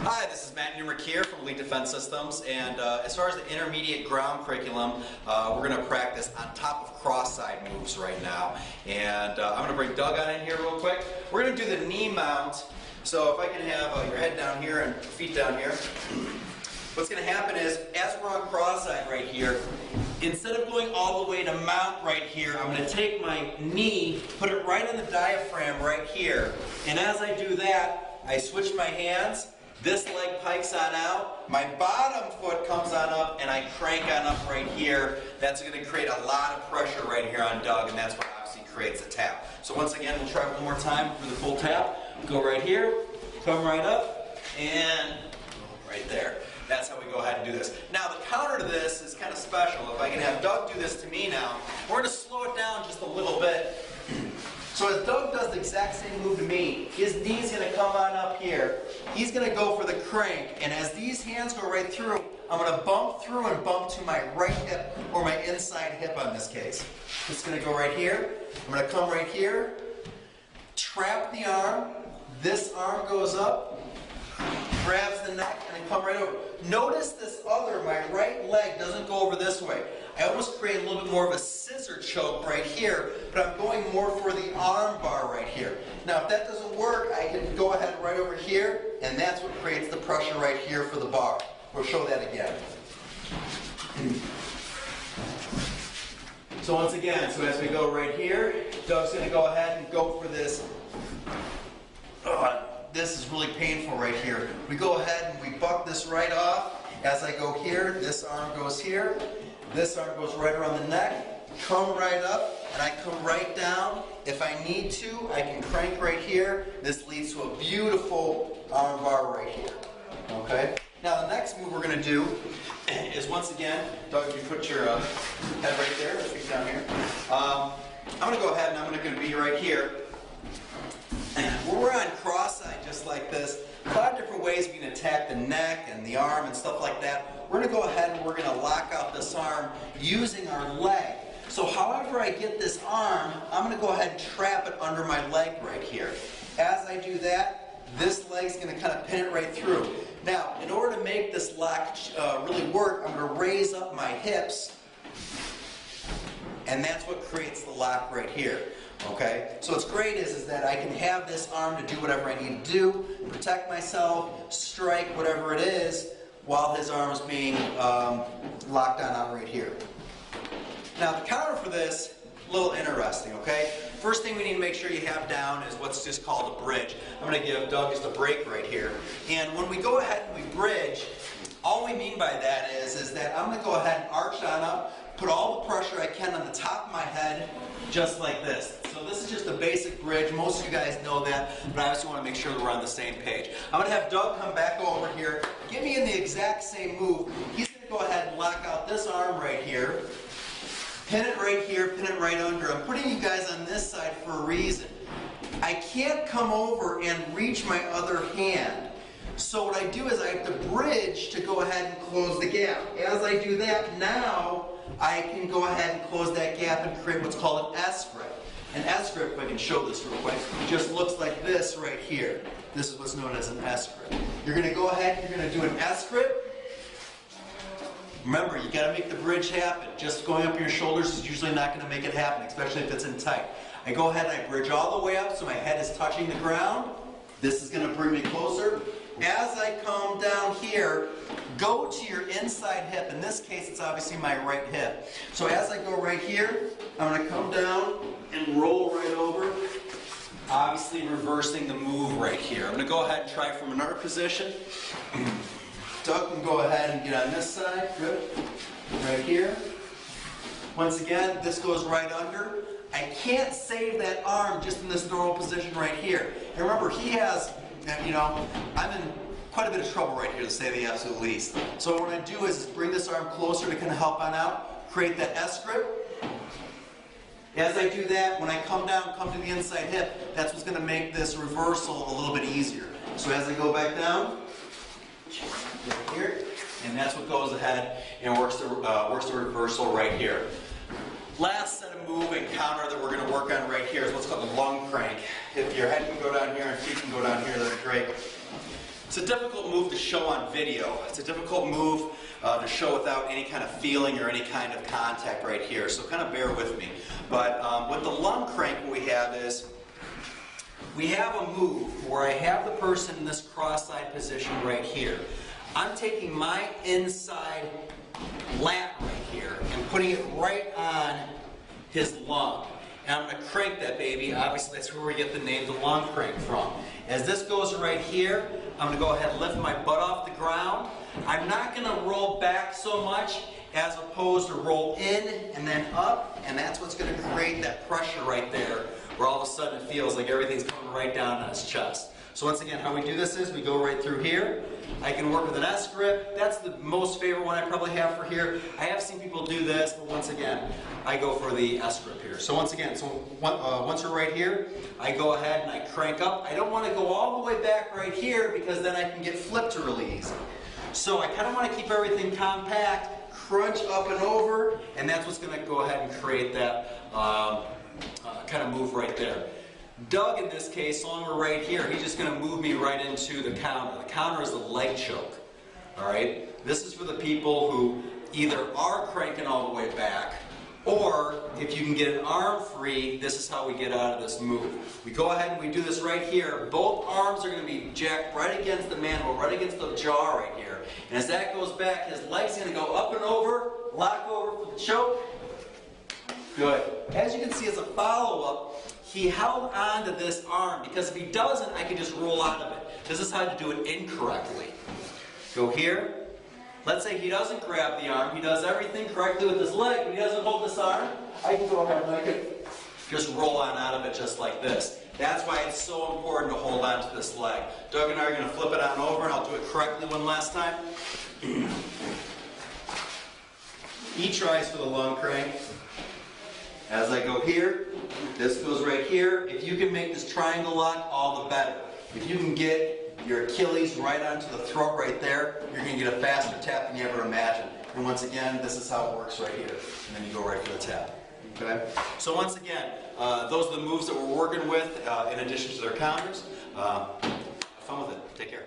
Hi, this is Matt Newmark here from Elite Defense Systems, and as far as the intermediate ground curriculum, we're going to practice on top of cross-side moves right now. And I'm going to bring Doug on in here real quick. We're going to do the knee mount. So if I can have your head down here and feet down here. What's going to happen is, as we're on cross-side right here, instead of going all the way to mount right here, I'm going to take my knee, put it right on the diaphragm right here. And as I do that, I switch my hands. This leg pikes on out, my bottom foot comes on up, and I crank on up right here. That's going to create a lot of pressure right here on Doug, and that's what obviously creates a tap. So once again, we'll try one more time for the full tap. Go right here, come right up, and right there. That's how we go ahead and do this. Now the counter to this is kind of special. If I can have Doug do this to me now, we're going to slow it down just a little bit. So as Doug does the exact same move to me, his knee's going to come on up here. He's going to go for the crank, and as these hands go right through, I'm going to bump through and bump to my right hip, or my inside hip on this case. It's going to go right here. I'm going to come right here, trap the arm, this arm goes up, grabs the neck, and then come right over. Notice this other, my right leg doesn't go over this way. I almost create a little bit more of a scissor choke right here, but I'm going more for the arm bar right here. Now if that doesn't work, I can go ahead right over here, and that's what creates the pressure right here for the bar. We'll show that again. So once again, so as we go right here, Doug's going to go ahead and go for this. This is really painful right here. We go ahead and we buck this right off. As I go here, this arm goes here. This arm goes right around the neck, come right up, and I come right down. If I need to, I can crank right here. This leads to a beautiful arm bar right here. Okay? Now the next move we're going to do is, once again, Doug, if you put your head right there, feet down here. I'm going to go ahead and I'm going to be right here. When we're on cross-side just like this, 5 different ways we can attack the neck and the arm and stuff like that. We're going to go ahead and we're going to lock out this arm using our leg. So however I get this arm, I'm going to go ahead and trap it under my leg right here. As I do that, this leg's going to kind of pin it right through. Now, in order to make this lock really work, I'm going to raise up my hips, and that's what creates the lock right here. Okay, so what's great is that I can have this arm to do whatever I need to do, protect myself, strike, whatever it is, while his arm is being locked on out right here. Now the counter for this, a little interesting, okay? First thing we need to make sure you have down is what's just called a bridge. I'm going to give Doug just a break right here. And when we go ahead and we bridge, all we mean by that is that I'm going to go ahead and arch on up, put all the pressure I can on the top of my head, just like this. So this is just a basic bridge. Most of you guys know that, but I just want to make sure that we're on the same page. I'm going to have Doug come back over here, get me in the exact same move. He's going to go ahead and lock out this arm right here, pin it right here, pin it right under. I'm putting you guys on this side for a reason. I can't come over and reach my other hand. So what I do is I have to bridge to go ahead and close the gap. As I do that, now I can go ahead and close that gap and create what's called an S-grip. An S-grip, if I can show this real quick, just looks like this right here. This is what's known as an S-grip. You're going to go ahead, you're going to do an S-grip. Remember, you got to make the bridge happen. Just going up your shoulders is usually not going to make it happen, especially if it's in tight. I go ahead and I bridge all the way up so my head is touching the ground. This is going to bring me closer. As I come down here, go to your inside hip. In this case, it's obviously my right hip. So as I go right here, I'm going to come down and roll right over, obviously reversing the move right here. I'm going to go ahead and try from another position. Doug can go ahead and get on this side. Good. Right here. Once again, this goes right under. I can't save that arm just in this normal position right here. And remember, he has, you know, I'm in quite a bit of trouble right here to say the absolute least. So what I do is bring this arm closer to kind of help on out, create that S-grip. As I do that, when I come down, come to the inside hip, that's what's going to make this reversal a little bit easier. So as I go back down, right here, and that's what goes ahead and works the reversal right here. Last set of move and counter that we're going to work on right here is what's called the lung crank. If your head can go down here and feet can go down here, that'd be great. It's a difficult move to show on video. It's a difficult move to show without any kind of feeling or any kind of contact right here. So kind of bear with me. But with the lung crank, what we have is we have a move where I have the person in this cross-side position right here. I'm taking my inside lat right here and putting it right on his lung. And I'm going to crank that baby. Obviously, that's where we get the name the lung crank from. As this goes right here, I'm going to go ahead and lift my butt off the ground. I'm not going to roll back so much as opposed to roll in and then up, and that's what's going to create that pressure right there where all of a sudden it feels like everything's coming right down on his chest. So once again, how we do this is we go right through here. I can work with an S grip. That's the most favorite one I probably have for here. I have seen people do this, but once again, I go for the S grip here. So once again, once we're right here, I go ahead and I crank up. I don't want to go all the way back right here because then I can get flipped really easy. So I kind of want to keep everything compact, crunch up and over, and that's what's going to go ahead and create that kind of move right there. Doug, in this case, along we're right here, he's just going to move me right into the counter. The counter is the leg choke. All right? This is for the people who either are cranking all the way back, or if you can get an arm free, this is how we get out of this move. We go ahead and we do this right here. Both arms are going to be jacked right against the mandible, right against the jaw right here. And as that goes back, his leg's going to go up and over, lock over for the choke. Good. As you can see, as a follow-up, he held on to this arm, because if he doesn't, I can just roll out of it. This is how to do it incorrectly. Go here. Let's say he doesn't grab the arm. He does everything correctly with his leg, but he doesn't hold this arm. I can go ahead and I can just roll on out of it just like this. That's why it's so important to hold on to this leg. Doug and I are going to flip it on over, and I'll do it correctly one last time. He tries for the lung crank. As I go here, this goes right here. If you can make this triangle lock, all the better. If you can get your Achilles right onto the throat right there, you're going to get a faster tap than you ever imagined. And once again, this is how it works right here. And then you go right for the tap. Okay? So once again, those are the moves that we're working with in addition to their counters. Have fun with it. Take care.